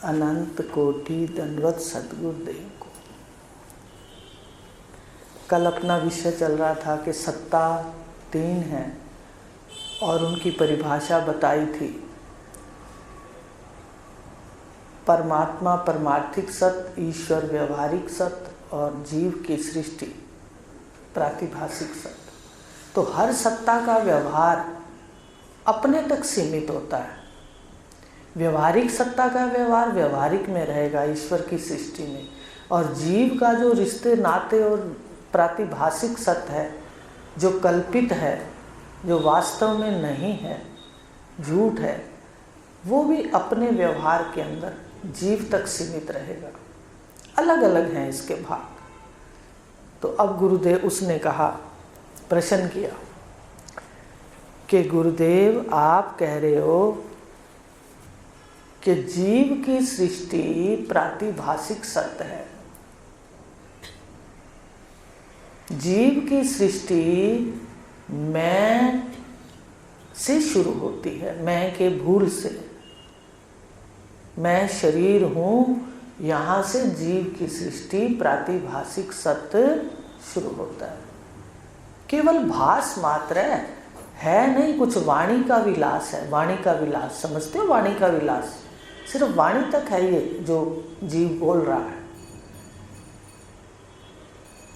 अनंत कोटि दंडवत सद्गुरुदेव को। कल अपना विषय चल रहा था कि सत्ता तीन है और उनकी परिभाषा बताई थी। परमात्मा परमार्थिक सत्य, ईश्वर व्यवहारिक सत्य और जीव की सृष्टि प्रातिभाषिक सत्य। तो हर सत्ता का व्यवहार अपने तक सीमित होता है। व्यवहारिक सत्ता का व्यवहार व्यवहारिक में रहेगा, ईश्वर की सृष्टि में, और जीव का जो रिश्ते नाते और प्रातिभाषिक सत्य है, जो कल्पित है, जो वास्तव में नहीं है, झूठ है, वो भी अपने व्यवहार के अंदर जीव तक सीमित रहेगा। अलग अलग हैं इसके भाग। तो अब गुरुदेव उसने कहा, प्रश्न किया कि गुरुदेव आप कह रहे हो कि जीव की सृष्टि प्रातिभाषिक सत्य है। जीव की सृष्टि मैं से शुरू होती है, मैं के भूल से। मैं शरीर हूँ, यहाँ से जीव की सृष्टि प्रातिभाषिक सत्य शुरू होता है। केवल भास मात्र है नहीं, कुछ वाणी का विलास है। वाणी का विलास समझते हो? वाणी का विलास सिर्फ वाणी तक है ये जो जीव बोल रहा है।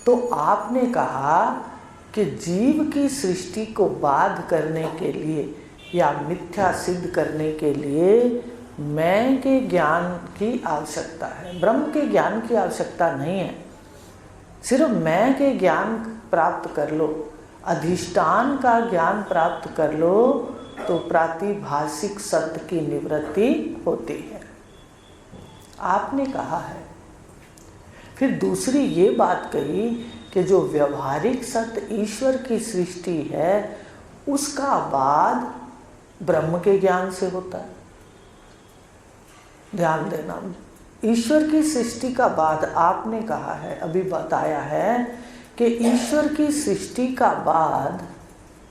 तो आपने कहा कि जीव की सृष्टि को बाध करने के लिए या मिथ्या सिद्ध करने के लिए मैं के ज्ञान की आवश्यकता है, ब्रह्म के ज्ञान की आवश्यकता नहीं है। सिर्फ मैं के ज्ञान प्राप्त कर लो, अधिष्ठान का ज्ञान प्राप्त कर लो, तो प्रातिभाषिक सत्य की निवृत्ति होती है, आपने कहा है। फिर दूसरी ये बात कही कि जो व्यवहारिक सत्य ईश्वर की सृष्टि है, उसका बाद ब्रह्म के ज्ञान से होता है। ध्यान देना, ईश्वर की सृष्टि का बाद आपने कहा है, अभी बताया है कि ईश्वर की सृष्टि का बाद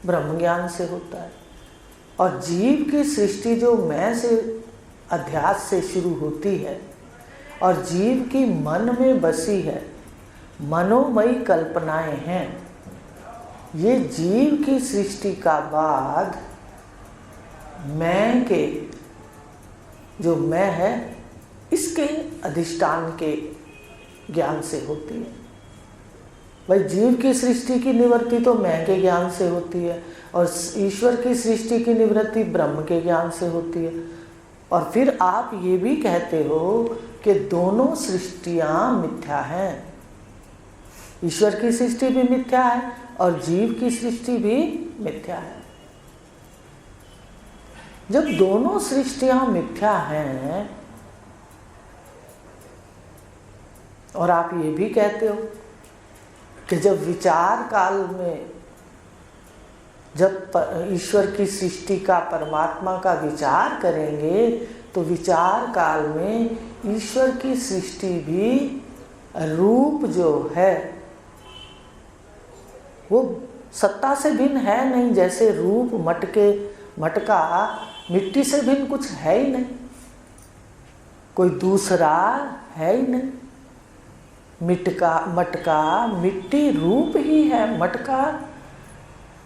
ब्रह्म ज्ञान से होता है। और जीव की सृष्टि जो मैं से अध्यास से शुरू होती है और जीव की मन में बसी है, मनोमयी कल्पनाएं हैं, ये जीव की सृष्टि का बाद मैं के जो मैं है इसके अधिष्ठान के ज्ञान से होती है। भाई जीव की सृष्टि की निवृत्ति तो मैं के ज्ञान से होती है और ईश्वर की सृष्टि की निवृत्ति ब्रह्म के ज्ञान से होती है। और फिर आप ये भी कहते हो कि दोनों सृष्टियां मिथ्या हैं। ईश्वर की सृष्टि भी मिथ्या है और जीव की सृष्टि भी मिथ्या है। जब दोनों सृष्टियां मिथ्या हैं और आप ये भी कहते हो कि जब विचार काल में, जब ईश्वर की सृष्टि का, परमात्मा का विचार करेंगे, तो विचार काल में ईश्वर की सृष्टि भी रूप जो है वो सत्ता से भिन्न है नहीं। जैसे रूप मटका मिट्टी से भिन्न कुछ है ही नहीं, कोई दूसरा है ही नहीं। मटका मिट्टी रूप ही है। मटका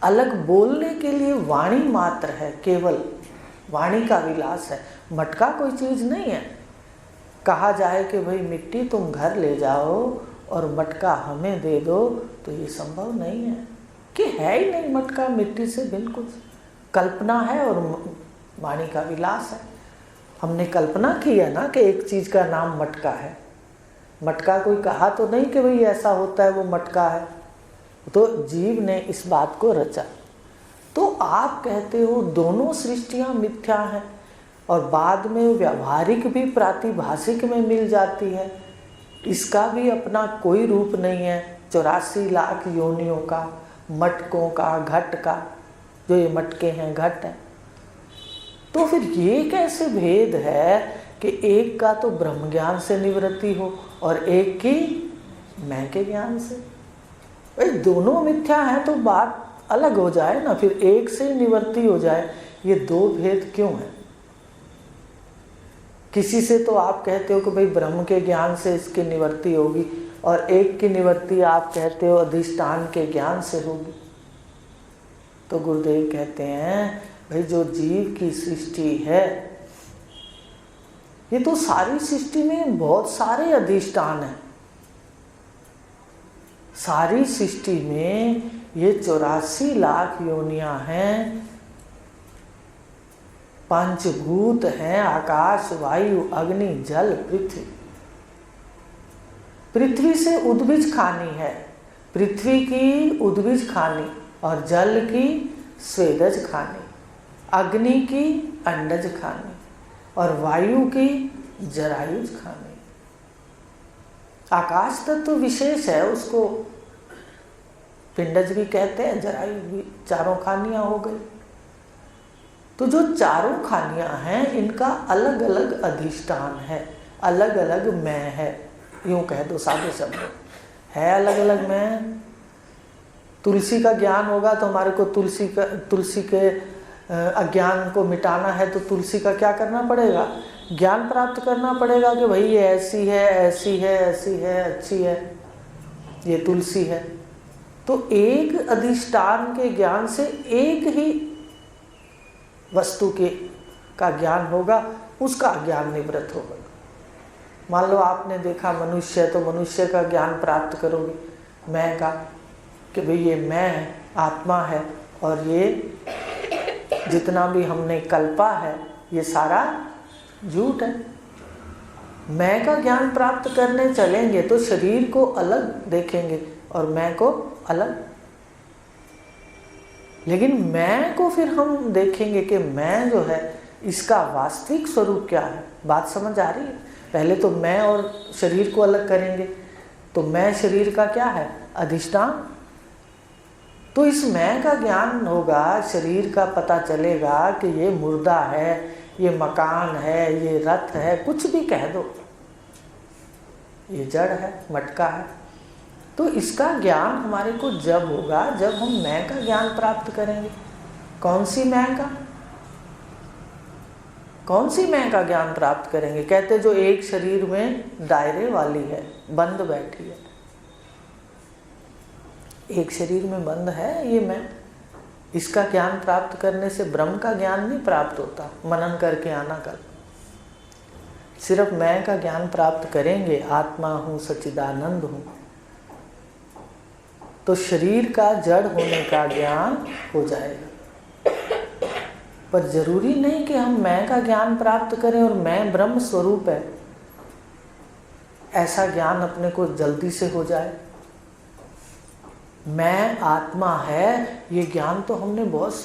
अलग बोलने के लिए वाणी मात्र है, केवल वाणी का विलास है। मटका कोई चीज़ नहीं है। कहा जाए कि भाई मिट्टी तुम घर ले जाओ और मटका हमें दे दो, तो ये संभव नहीं है कि है ही नहीं मटका मिट्टी से भिन्न कुछ। कल्पना है और वाणी का विलास है। हमने कल्पना की है ना कि एक चीज़ का नाम मटका है। मटका कोई कहा तो नहीं कि भाई ऐसा होता है वो मटका है, तो जीव ने इस बात को रचा। तो आप कहते हो दोनों सृष्टियां मिथ्या हैं और बाद में व्यवहारिक भी प्रातिभाषिक में मिल जाती है। इसका भी अपना कोई रूप नहीं है। 84 लाख योनियों का, मटकों का, घट का, जो ये मटके हैं घट है। तो फिर ये कैसे भेद है कि एक का तो ब्रह्म ज्ञान से निवृत्ति हो और एक की मैं के ज्ञान से? भाई दोनों मिथ्या है तो बात अलग हो जाए ना, फिर एक से निवृत्ति हो जाए। ये दो भेद क्यों है? किसी से तो आप कहते हो कि भाई ब्रह्म के ज्ञान से इसकी निवृत्ति होगी, और एक की निवृत्ति आप कहते हो अधिष्ठान के ज्ञान से होगी। तो गुरुदेव कहते हैं भाई जो जीव की सृष्टि है, ये तो सारी सृष्टि में बहुत सारे अधिष्ठान हैं। सारी सृष्टि में ये 84 लाख योनियां हैं, पंचभूत हैं, आकाश, वायु, अग्नि, जल, पृथ्वी। पृथ्वी से उद्भिज खानी है, पृथ्वी की उद्भिज खानी, और जल की स्वेदज खानी, अग्नि की अंडज खानी, और वायु की जरायुज खानी। आकाश तत्व विशेष है, उसको पिंडज भी कहते हैं, जरायुज भी। चारों खानियां हो गई। तो जो चारों खानियां हैं, इनका अलग अलग अधिष्ठान है, अलग अलग मैं है, यूं कह दो सादे शब्द है, अलग अलग मैं। तुलसी का ज्ञान होगा तो हमारे को तुलसी के अज्ञान को मिटाना है, तो तुलसी का क्या करना पड़ेगा? ज्ञान प्राप्त करना पड़ेगा कि भाई ये ऐसी है, ऐसी है, ऐसी है, अच्छी है, ये तुलसी है। तो एक अधिष्ठान के ज्ञान से एक ही वस्तु का ज्ञान होगा, उसका ज्ञान निवृत्त होगा। मान लो आपने देखा मनुष्य, तो मनुष्य का ज्ञान प्राप्त करोगे मैं का, कि भाई ये मैं आत्मा है, और ये जितना भी हमने कल्पा है ये सारा झूठ है। मैं का ज्ञान प्राप्त करने चलेंगे तो शरीर को अलग देखेंगे और मैं को अलग, लेकिन मैं को फिर हम देखेंगे कि मैं जो है इसका वास्तविक स्वरूप क्या है। बात समझ आ रही है? पहले तो मैं और शरीर को अलग करेंगे, तो मैं शरीर का क्या है? अधिष्ठान। तो इस मैं का ज्ञान होगा, शरीर का पता चलेगा कि ये मुर्दा है, ये मकान है, ये रथ है, कुछ भी कह दो, ये जड़ है, मटका है। तो इसका ज्ञान हमारे को जब होगा जब हम मैं का ज्ञान प्राप्त करेंगे। कौन सी मैं का? कौन सी मैं का ज्ञान प्राप्त करेंगे? कहते जो एक शरीर में दायरे वाली है, बंद बैठी है, एक शरीर में बंद है ये मैं। इसका ज्ञान प्राप्त करने से ब्रह्म का ज्ञान नहीं प्राप्त होता, मनन करके आना कल। सिर्फ मैं का ज्ञान प्राप्त करेंगे, आत्मा हूँ, सच्चिदानंद हूँ, तो शरीर का जड़ होने का ज्ञान हो जाएगा। पर जरूरी नहीं कि हम मैं का ज्ञान प्राप्त करें और मैं ब्रह्म स्वरूप है, ऐसा ज्ञान अपने को जल्दी से हो जाए। मैं आत्मा है, ये ज्ञान तो हमने बहुत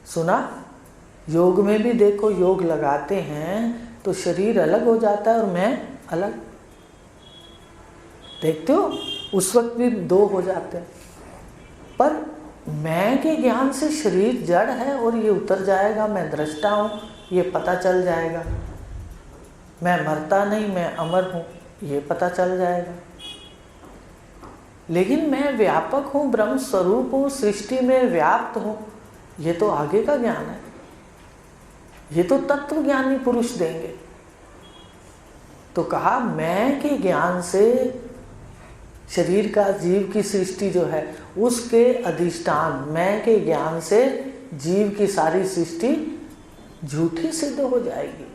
सुना। योग में भी देखो, योग लगाते हैं तो शरीर अलग हो जाता है और मैं अलग। देखते हो उस वक्त भी दो हो जाते हैं, पर मैं के ज्ञान से शरीर जड़ है और ये उतर जाएगा, मैं दृष्टा हूँ, ये पता चल जाएगा। मैं मरता नहीं, मैं अमर हूँ, ये पता चल जाएगा। लेकिन मैं व्यापक हूँ, ब्रह्म स्वरूप हूँ, सृष्टि में व्याप्त हूँ, ये तो आगे का ज्ञान है, ये तो तत्वज्ञानी पुरुष देंगे। तो कहा मैं के ज्ञान से शरीर का, जीव की सृष्टि जो है उसके अधिष्ठान मैं के ज्ञान से जीव की सारी सृष्टि झूठी सिद्ध हो जाएगी।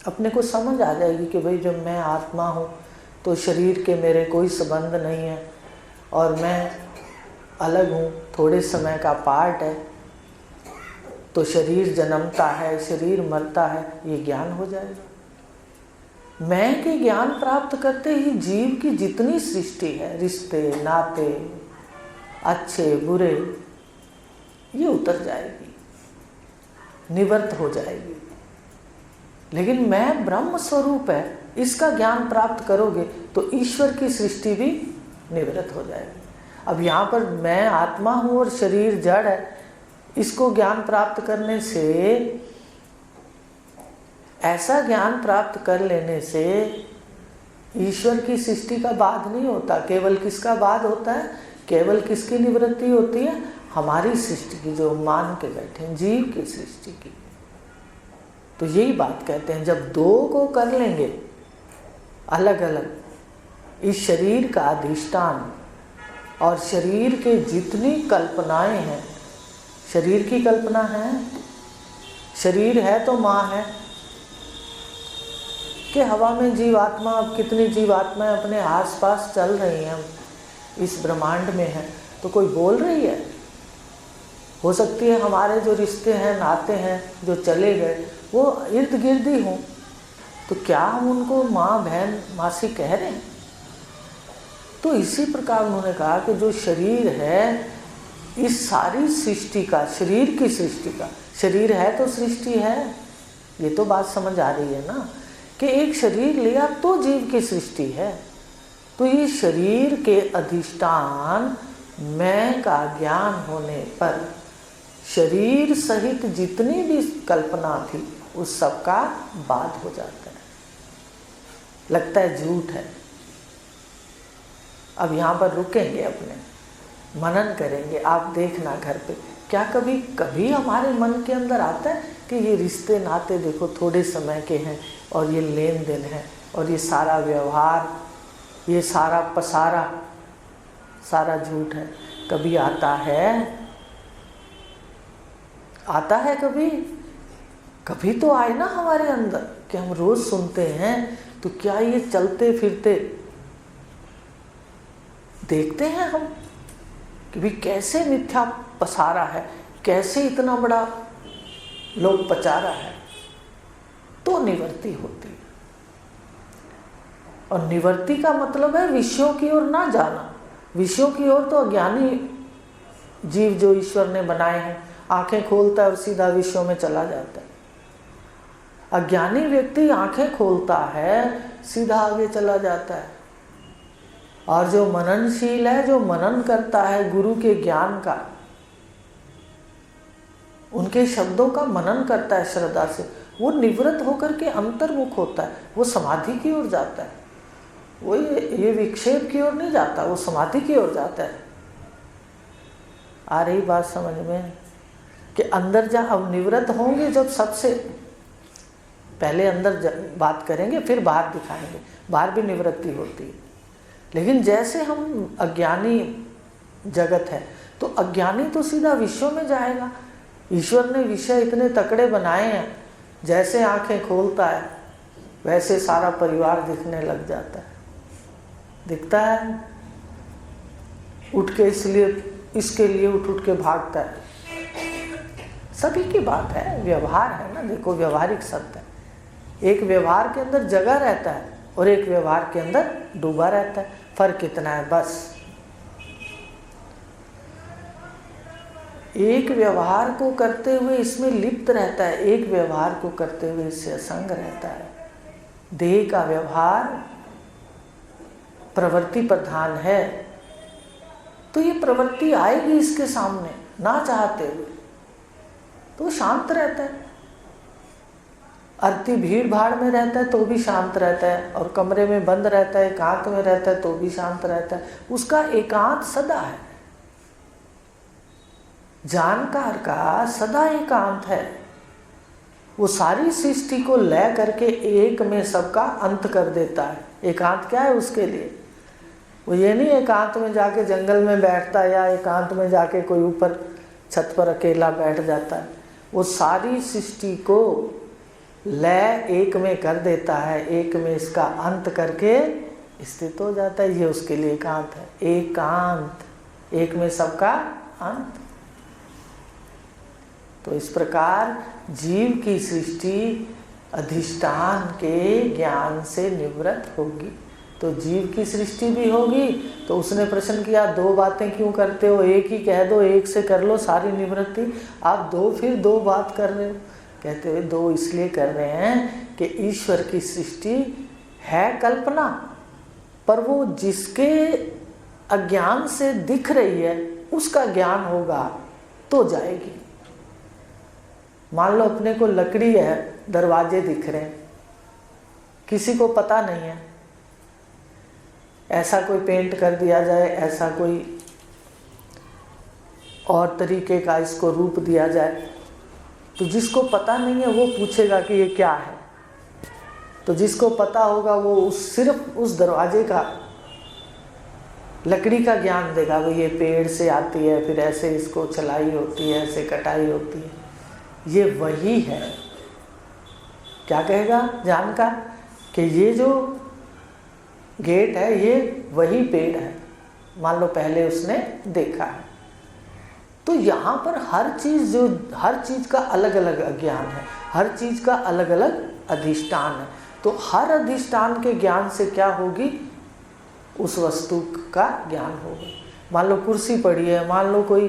अपने को समझ आ जाएगी कि भाई जब मैं आत्मा हूँ तो शरीर के मेरे कोई संबंध नहीं है और मैं अलग हूँ, थोड़े समय का पार्ट है, तो शरीर जन्मता है, शरीर मरता है, ये ज्ञान हो जाएगा। मैं के ज्ञान प्राप्त करते ही जीव की जितनी सृष्टि है, रिश्ते नाते अच्छे बुरे, ये उतर जाएगी, निवृत्त हो जाएगी। लेकिन मैं ब्रह्म स्वरूप है, इसका ज्ञान प्राप्त करोगे तो ईश्वर की सृष्टि भी निवृत्त हो जाएगी। अब यहाँ पर मैं आत्मा हूँ और शरीर जड़ है, इसको ज्ञान प्राप्त करने से, ऐसा ज्ञान प्राप्त कर लेने से ईश्वर की सृष्टि का बाध नहीं होता। केवल किसका बाध होता है? केवल किसकी निवृत्ति होती है? हमारी सृष्टि की, जो मान के बैठे हैं, जीव की सृष्टि की। तो यही बात कहते हैं, जब दो को कर लेंगे अलग अलग, इस शरीर का अधिष्ठान और शरीर के जितनी कल्पनाएं हैं, शरीर की कल्पना है, शरीर है तो माँ है कि हवा में जीवात्मा, अब कितनी जीवात्माएं अपने आसपास चल रही हैं, इस ब्रह्मांड में है, तो कोई बोल रही है? हो सकती है हमारे जो रिश्ते हैं, नाते हैं, जो चले गए, वो इर्द गिर्द ही हों, तो क्या हम उनको माँ, बहन, मासी कह रहे हैं? तो इसी प्रकार उन्होंने कहा कि जो शरीर है, इस सारी सृष्टि का, शरीर की सृष्टि का, शरीर है तो सृष्टि है, ये तो बात समझ आ रही है ना, कि एक शरीर लिया तो जीव की सृष्टि है। तो ये शरीर के अधिष्ठान मैं का ज्ञान होने पर शरीर सहित जितनी भी कल्पना थी उस सब का बाध हो जाता है, लगता है झूठ है। अब यहाँ पर रुकेंगे, अपने मनन करेंगे। आप देखना घर पे, क्या कभी कभी हमारे मन के अंदर आता है कि ये रिश्ते नाते देखो थोड़े समय के हैं, और ये लेन देन है, और ये सारा व्यवहार, ये सारा पसारा सारा झूठ है? कभी आता है? आता है कभी? कभी तो आए ना हमारे अंदर कि हम रोज सुनते हैं, तो क्या ये चलते फिरते देखते हैं हम कि भी कैसे मिथ्या पसारा है, कैसे इतना बड़ा लोग पचारा है, तो निवृत्ति होती है। और निवृत्ति का मतलब है विषयों की ओर ना जाना। विषयों की ओर तो अज्ञानी जीव जो ईश्वर ने बनाए हैं, आंखें खोलता है और सीधा विषयों में चला जाता है। अज्ञानी व्यक्ति आंखें खोलता है, सीधा आगे चला जाता है। और जो मननशील है, जो मनन करता है गुरु के ज्ञान का, उनके शब्दों का मनन करता है श्रद्धा से, वो निवृत्त होकर के अंतर्मुख होता है, वो समाधि की ओर जाता है। वो ये विक्षेप की ओर नहीं जाता, वो समाधि की ओर जाता है। आ रही बात समझ में? कि अंदर जा, अब निवृत्त होंगे जब सबसे पहले अंदर बात करेंगे, फिर बाहर दिखाएंगे। बाहर भी निवृत्ति होती है, लेकिन जैसे हम अज्ञानी जगत है, तो अज्ञानी तो सीधा विषयों में जाएगा। ईश्वर ने विषय इतने तकड़े बनाए हैं, जैसे आंखें खोलता है वैसे सारा परिवार दिखने लग जाता है। दिखता है, उठ के इसके लिए उठ के भागता है। सभी की बात है, व्यवहार है ना, देखो व्यवहारिक सत्य है। एक व्यवहार के अंदर जगा रहता है और एक व्यवहार के अंदर डूबा रहता है। फर्क कितना है बस। एक व्यवहार को करते हुए इसमें लिप्त रहता है, एक व्यवहार को करते हुए इससे असंग रहता है। देह का व्यवहार प्रवृत्ति प्रधान है, तो ये प्रवृत्ति आएगी इसके सामने ना चाहते हुए, तो शांत रहता है। अति भीड़ भाड़ में रहता है तो भी शांत रहता है, और कमरे में बंद रहता है, एकांत में रहता है तो भी शांत रहता है। उसका एकांत सदा है। जानकार का सदा एकांत है। वो सारी सृष्टि को ले करके एक में सबका अंत कर देता है। एकांत क्या है उसके लिए? वो ये नहीं एकांत में जाके जंगल में बैठता है, या एकांत में जाके कोई ऊपर छत पर अकेला बैठ जाता है। वो सारी सृष्टि को लय एक में कर देता है, एक में इसका अंत करके स्थित हो जाता है। ये उसके लिए एकांत है। एकांत, एक में सबका अंत। तो इस प्रकार जीव की सृष्टि अधिष्ठान के ज्ञान से निवृत्त होगी, तो जीव की सृष्टि भी होगी। तो उसने प्रश्न किया, दो बातें क्यों करते हो? एक ही कह दो, एक से कर लो सारी निवृत्ति। आप फिर दो बात कर रहे हो। कहते हुए दो इसलिए कर रहे हैं कि ईश्वर की सृष्टि है कल्पना, पर वो जिसके अज्ञान से दिख रही है उसका ज्ञान होगा तो जाएगी। मान लो अपने को लकड़ी है, दरवाजे दिख रहे हैं, किसी को पता नहीं है, ऐसा कोई पेंट कर दिया जाए, ऐसा कोई और तरीके का इसको रूप दिया जाए, तो जिसको पता नहीं है वो पूछेगा कि ये क्या है, तो जिसको पता होगा वो सिर्फ उस दरवाजे का, लकड़ी का ज्ञान देगा। वो ये पेड़ से आती है, फिर ऐसे इसको चलाई होती है, ऐसे कटाई होती है, ये वही है। क्या कहेगा जानकार कि ये जो गेट है ये वही पेड़ है, मान लो पहले उसने देखा है। तो यहाँ पर हर चीज़ का अलग अलग अज्ञान है, हर चीज़ का अलग अलग अधिष्ठान है। तो हर अधिष्ठान के ज्ञान से क्या होगी, उस वस्तु का ज्ञान होगा। मान लो कुर्सी पड़ी है, मान लो कोई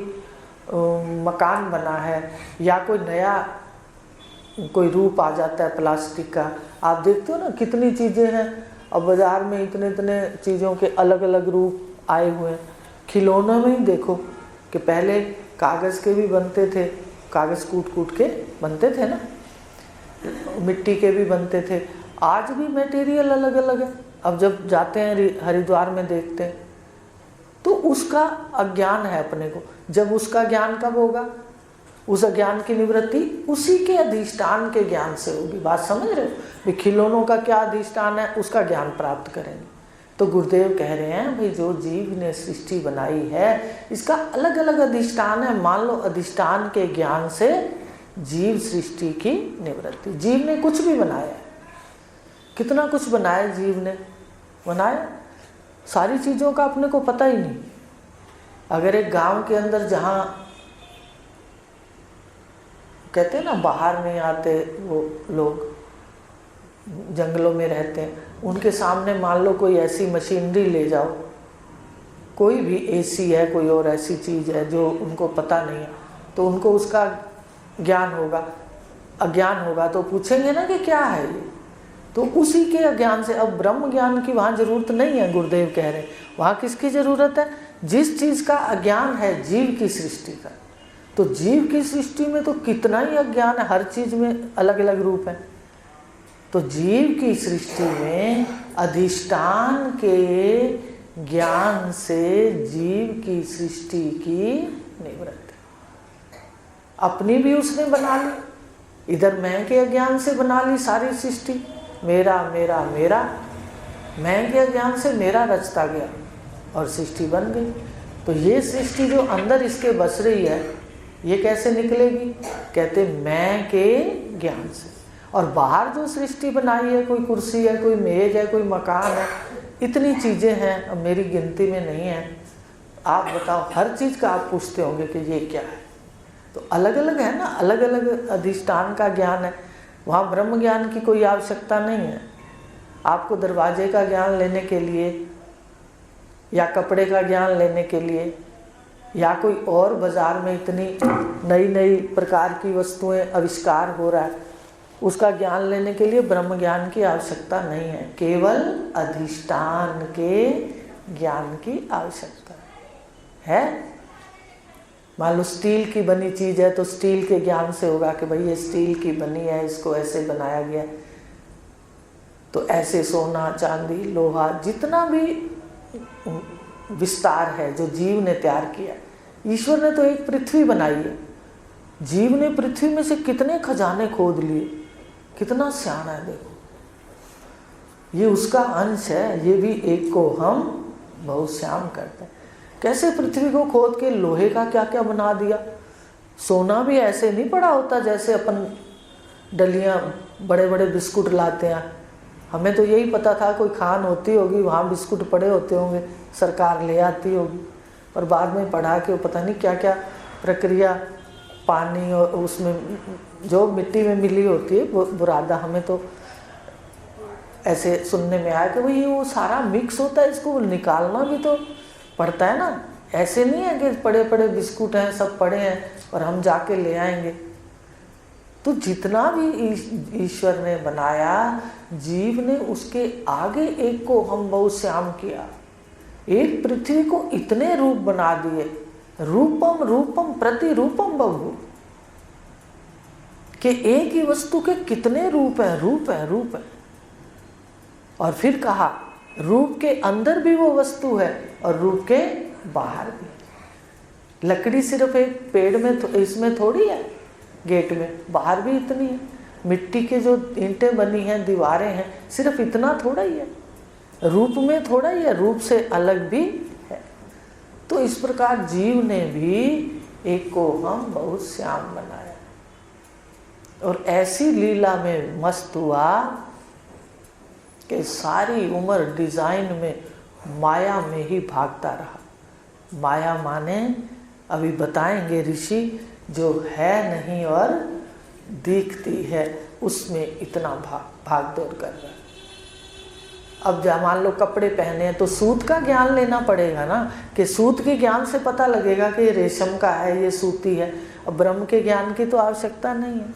मकान बना है, या कोई नया कोई रूप आ जाता है प्लास्टिक का। आप देखते हो ना कितनी चीज़ें हैं, अब बाज़ार में इतने इतने चीज़ों के अलग अलग रूप आए हुए हैं। खिलौनों में ही देखो कि पहले कागज़ के भी बनते थे, कागज़ कूट कूट के बनते थे ना, मिट्टी के भी बनते थे। आज भी मटेरियल अलग अलग है। अब जब जाते हैं हरिद्वार में देखते हैं तो उसका अज्ञान है अपने को। जब उसका ज्ञान कब होगा, उस अज्ञान की निवृत्ति उसी के अधिष्ठान के ज्ञान से होगी। बात समझ रहे हो? खिलौनों का क्या अधिष्ठान है, उसका ज्ञान प्राप्त करेंगे। तो गुरुदेव कह रहे हैं भाई जो जीव ने सृष्टि बनाई है इसका अलग अलग अधिष्ठान है। मान लो अधिष्ठान के ज्ञान से जीव सृष्टि की निवृत्ति। जीव ने कुछ भी बनाया है, कितना कुछ बनाया जीव ने, बनाया सारी चीज़ों का अपने को पता ही नहीं। अगर एक गांव के अंदर जहाँ कहते हैं ना बाहर नहीं आते वो लोग, जंगलों में रहते हैं, उनके सामने मान लो कोई ऐसी मशीनरी ले जाओ, कोई भी एसी है, कोई और ऐसी चीज़ है जो उनको पता नहीं है, तो उनको उसका ज्ञान होगा। अज्ञान होगा तो पूछेंगे ना कि क्या है ये, तो उसी के अज्ञान से। अब ब्रह्म ज्ञान की वहाँ जरूरत नहीं है, गुरुदेव कह रहे हैं। वहाँ किसकी जरूरत है? जिस चीज़ का अज्ञान है जीव की सृष्टि का। तो जीव की सृष्टि में तो कितना ही अज्ञान है, हर चीज़ में अलग अलग रूप है। तो जीव की सृष्टि में अधिष्ठान के ज्ञान से जीव की सृष्टि की निवृत्ति। अपनी भी उसने बना ली, इधर मैं के अज्ञान से बना ली सारी सृष्टि। मेरा मेरा मेरा, मैं के अज्ञान से मेरा रचता गया और सृष्टि बन गई। तो ये सृष्टि जो अंदर इसके बस रही है ये कैसे निकलेगी? कहते मैं के ज्ञान से। और बाहर जो सृष्टि बनाई है, कोई कुर्सी है, कोई मेज है, कोई मकान है, इतनी चीज़ें हैं, अब मेरी गिनती में नहीं है। आप बताओ, हर चीज़ का आप पूछते होंगे कि ये क्या है। तो अलग अलग है ना, अलग अलग अधिष्ठान का ज्ञान है। वहाँ ब्रह्म ज्ञान की कोई आवश्यकता नहीं है। आपको दरवाजे का ज्ञान लेने के लिए या कपड़े का ज्ञान लेने के लिए या कोई और बाज़ार में इतनी नई नई प्रकार की वस्तुएं आविष्कार हो रहा है, उसका ज्ञान लेने के लिए ब्रह्म ज्ञान की आवश्यकता नहीं है। केवल अधिष्ठान के ज्ञान की आवश्यकता है। मान लो स्टील की बनी चीज़ है तो स्टील के ज्ञान से होगा कि भाई ये स्टील की बनी है, इसको ऐसे बनाया गया। तो ऐसे सोना चांदी लोहा जितना भी विस्तार है जो जीव ने तैयार किया, ईश्वर ने तो एक पृथ्वी बनाई है, जीव ने पृथ्वी में से कितने खजाने खोद लिए, कितना सियाना है। देखो ये उसका अंश है, ये भी एक को हम बहुश्याम करते हैं। कैसे पृथ्वी को खोद के लोहे का क्या क्या बना दिया। सोना भी ऐसे नहीं पड़ा होता जैसे अपन डलियां बड़े बड़े बिस्कुट लाते हैं। हमें तो यही पता था कोई खान होती होगी, वहाँ बिस्कुट पड़े होते होंगे, सरकार ले आती होगी। और बाद में पढ़ा कि पता नहीं क्या क्या प्रक्रिया, पानी और उसमें जो मिट्टी में मिली होती है वो बुरादा, हमें तो ऐसे सुनने में आया कि भाई वो सारा मिक्स होता है, इसको निकालना भी तो पड़ता है ना। ऐसे नहीं है कि पड़े पड़े बिस्कुट हैं, सब पड़े हैं और हम जाके ले आएंगे। तो जितना भी ईश्वर ने बनाया, जीव ने उसके आगे एक को हम बहुश्याम किया। एक पृथ्वी को इतने रूप बना दिए, रूपम रूपम प्रतिरूपम बहु, कि एक ही वस्तु के कितने रूप है, रूप है, रूप है। और फिर कहा रूप के अंदर भी वो वस्तु है और रूप के बाहर भी। लकड़ी सिर्फ एक पेड़ में इसमें थोड़ी है, गेट में, बाहर भी इतनी है। मिट्टी के जो ईंटें बनी हैं, दीवारें हैं, सिर्फ इतना थोड़ा ही है, रूप में थोड़ा ही है, रूप से अलग भी है। तो इस प्रकार जीव ने भी एक को हम बहुत श्याम बनाया और ऐसी लीला में मस्त हुआ कि सारी उम्र डिजाइन में माया में ही भागता रहा। माया माने अभी बताएंगे ऋषि, जो है नहीं और दिखती है, उसमें इतना भाग दौड़ कर रहा है। अब जब मान लो कपड़े पहने हैं तो सूत का ज्ञान लेना पड़ेगा ना, कि सूत के ज्ञान से पता लगेगा कि ये रेशम का है, ये सूती है। अब ब्रह्म के ज्ञान की तो आवश्यकता नहीं है।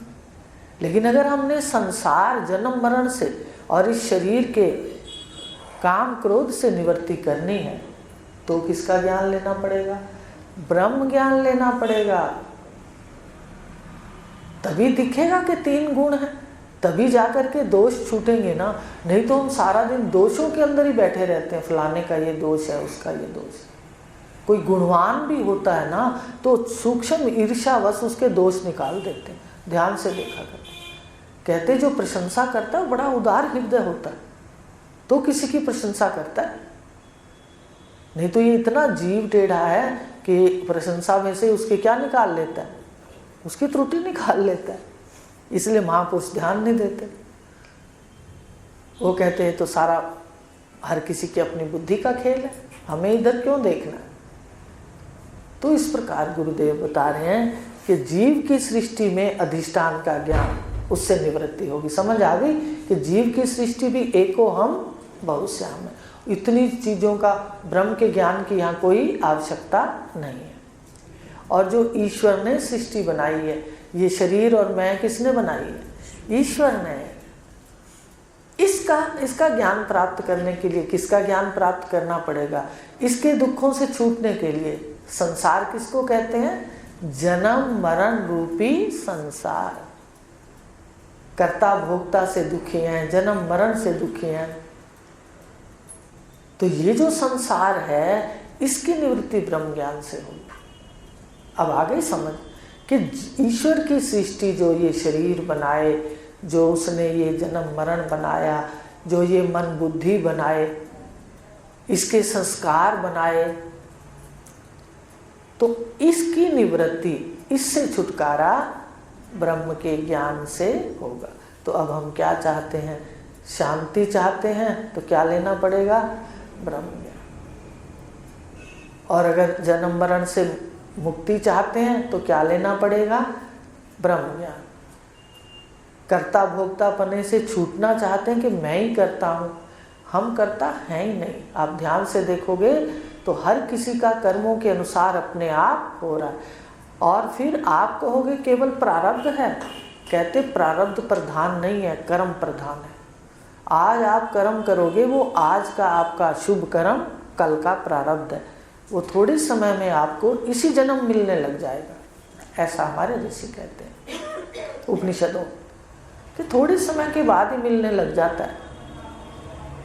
लेकिन अगर हमने संसार जन्म मरण से और इस शरीर के काम क्रोध से निवृत्ति करनी है तो किसका ज्ञान लेना पड़ेगा? ब्रह्म ज्ञान लेना पड़ेगा। तभी दिखेगा कि 3 गुण हैं, तभी जाकर के दोष छूटेंगे ना। नहीं तो हम सारा दिन दोषों के अंदर ही बैठे रहते हैं, फलाने का ये दोष है, उसका ये दोष है। कोई गुणवान भी होता है ना तो सूक्ष्म ईर्ष्यावश उसके दोष निकाल देते हैं। ध्यान से देखा करते, कहते जो प्रशंसा करता है बड़ा उदार हृदय होता है तो किसी की प्रशंसा करता है। नहीं तो ये इतना जीव टेढ़ा है कि प्रशंसा में से उसके क्या निकाल लेता है, उसकी त्रुटि निकाल लेता है। इसलिए महापुरुष ध्यान नहीं देते। वो कहते हैं तो सारा हर किसी की अपनी बुद्धि का खेल है, हमें इधर क्यों देखना है। तो इस प्रकार गुरुदेव बता रहे हैं कि जीव की सृष्टि में अधिष्ठान का ज्ञान, उससे निवृत्ति होगी। समझ आ गई कि जीव की सृष्टि भी एको हम बहुश्याम है। इतनी चीज़ों का ब्रह्म के ज्ञान की यहाँ कोई आवश्यकता नहीं है। और जो ईश्वर ने सृष्टि बनाई है, ये शरीर और मैं किसने बनाई है? ईश्वर ने। इसका ज्ञान प्राप्त करने के लिए किसका ज्ञान प्राप्त करना पड़ेगा? इसके दुखों से छूटने के लिए। संसार किसको कहते हैं? जन्म मरण रूपी संसार। कर्ता भोक्ता से दुखी हैं, जन्म मरण से दुखी हैं। तो ये जो संसार है इसकी निवृत्ति ब्रह्म ज्ञान से होगी। अब आ गई समझ कि ईश्वर की सृष्टि, जो ये शरीर बनाए, जो उसने ये जन्म मरण बनाया, जो ये मन बुद्धि बनाए, इसके संस्कार बनाए, तो इसकी निवृत्ति, इससे छुटकारा ब्रह्म के ज्ञान से होगा। तो अब हम क्या चाहते हैं? शांति चाहते हैं तो क्या लेना पड़ेगा? ब्रह्म ज्ञान। और अगर जन्म मरण से मुक्ति चाहते हैं तो क्या लेना पड़ेगा? ब्रह्म ज्ञान। कर्ता भोक्ता पने से छूटना चाहते हैं कि मैं ही करता हूँ, हम करता हैं ही नहीं। आप ध्यान से देखोगे तो हर किसी का कर्मों के अनुसार अपने आप हो रहा है। और फिर आप कहोगे केवल प्रारब्ध है। कहते प्रारब्ध प्रधान नहीं है, कर्म प्रधान है। आज आप कर्म करोगे, वो आज का आपका शुभ कर्म कल का प्रारब्ध है, वो थोड़े समय में आपको इसी जन्म मिलने लग जाएगा। ऐसा हमारे ऋषि कहते हैं उपनिषदों कि थोड़े समय के बाद ही मिलने लग जाता है।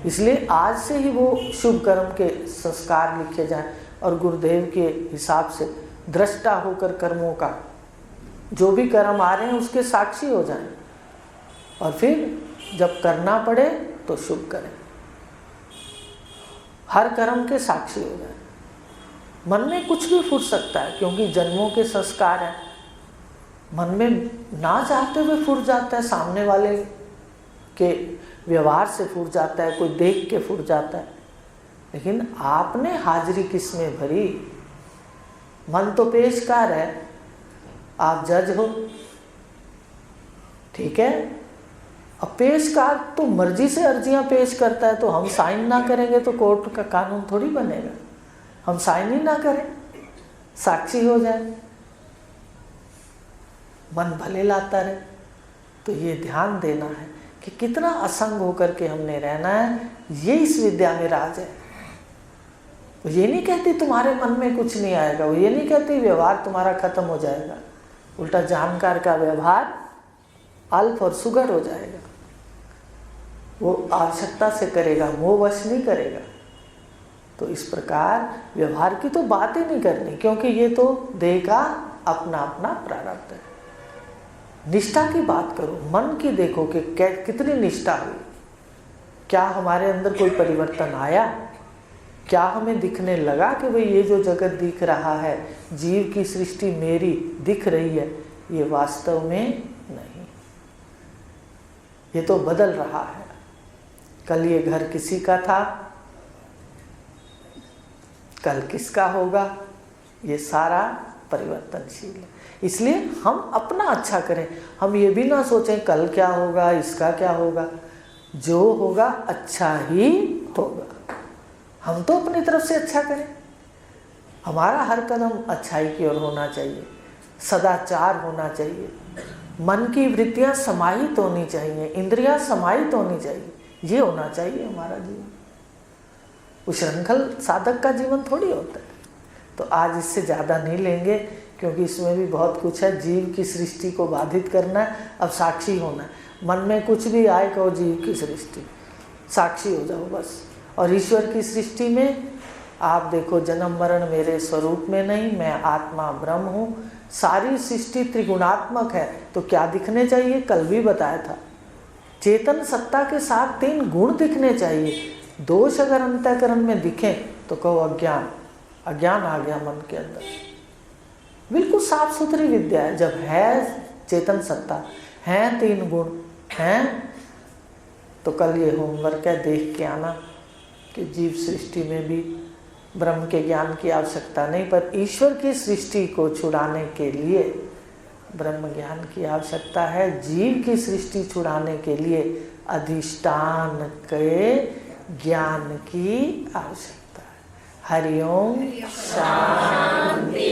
इसलिए आज से ही वो शुभ कर्म के संस्कार लिखे जाएं और गुरुदेव के हिसाब से दृष्टा होकर कर्मों का, जो भी कर्म आ रहे हैं उसके साक्षी हो जाएं। और फिर जब करना पड़े तो शुभ करें, हर कर्म के साक्षी हो जाए। मन में कुछ भी फूट सकता है क्योंकि जन्मों के संस्कार हैं। मन में ना चाहते हुए फूट जाता है, सामने वाले के व्यवहार से फूट जाता है, कोई देख के फूट जाता है। लेकिन आपने हाजिरी किस में भरी? मन तो पेशकार है, आप जज हो, ठीक है। अब पेशकार तो मर्जी से अर्जियां पेश करता है, तो हम साइन ना करेंगे तो कोर्ट का कानून थोड़ी बनेगा। हम साइन ही ना करें, साक्षी हो जाए, मन भले लाता रहे। तो ये ध्यान देना है कि कितना असंग होकर के हमने रहना है। ये इस विद्या में राज है। वो ये नहीं कहती तुम्हारे मन में कुछ नहीं आएगा, वो ये नहीं कहती व्यवहार तुम्हारा खत्म हो जाएगा। उल्टा जानकार का व्यवहार अल्प और सुगर हो जाएगा। वो आवश्यकता से करेगा, मोहवश नहीं करेगा। तो इस प्रकार व्यवहार की तो बात ही नहीं करनी, क्योंकि ये तो देह का अपना अपना प्रारब्ध है। निष्ठा की बात करो, मन की देखो कि कितनी निष्ठा हुई, क्या हमारे अंदर कोई परिवर्तन आया, क्या हमें दिखने लगा कि भाई ये जो जगत दिख रहा है, जीव की सृष्टि मेरी दिख रही है, ये वास्तव में नहीं, ये तो बदल रहा है। कल ये घर किसी का था, कल किसका होगा, ये सारा परिवर्तनशील है। इसलिए हम अपना अच्छा करें, हम ये भी ना सोचें कल क्या होगा, इसका क्या होगा, जो होगा अच्छा ही होगा। हम तो अपनी तरफ से अच्छा करें, हमारा हर कदम अच्छाई की ओर होना चाहिए, सदाचार होना चाहिए, मन की वृत्तियां समाहित होनी चाहिए, इंद्रियां समाहित होनी चाहिए, ये होना चाहिए हमारा जीवन। उच्छृंखल साधक का जीवन थोड़ी होता है। तो आज इससे ज़्यादा नहीं लेंगे, क्योंकि इसमें भी बहुत कुछ है। जीव की सृष्टि को बाधित करना है, अब साक्षी होना है। मन में कुछ भी आए, कहो जीव की सृष्टि, साक्षी हो जाओ बस। और ईश्वर की सृष्टि में आप देखो, जन्म मरण मेरे स्वरूप में नहीं, मैं आत्मा ब्रह्म हूँ। सारी सृष्टि त्रिगुणात्मक है, तो क्या दिखने चाहिए, कल भी बताया था, चेतन सत्ता के साथ 3 गुण दिखने चाहिए। दोष अगर अंतःकरण में दिखें तो कहो अज्ञान, अज्ञान आ गया मन के अंदर। बिल्कुल साफ सुथरी विद्या है, जब है चेतन सत्ता, हैं 3 गुण हैं, तो कल ये होमवर्क है, देख के आना कि जीव सृष्टि में भी ब्रह्म के ज्ञान की आवश्यकता नहीं, पर ईश्वर की सृष्टि को छुड़ाने के लिए ब्रह्म ज्ञान की आवश्यकता है। जीव की सृष्टि छुड़ाने के लिए अधिष्ठान के ज्ञान की आवश्यकता है। हरि ओम शांति।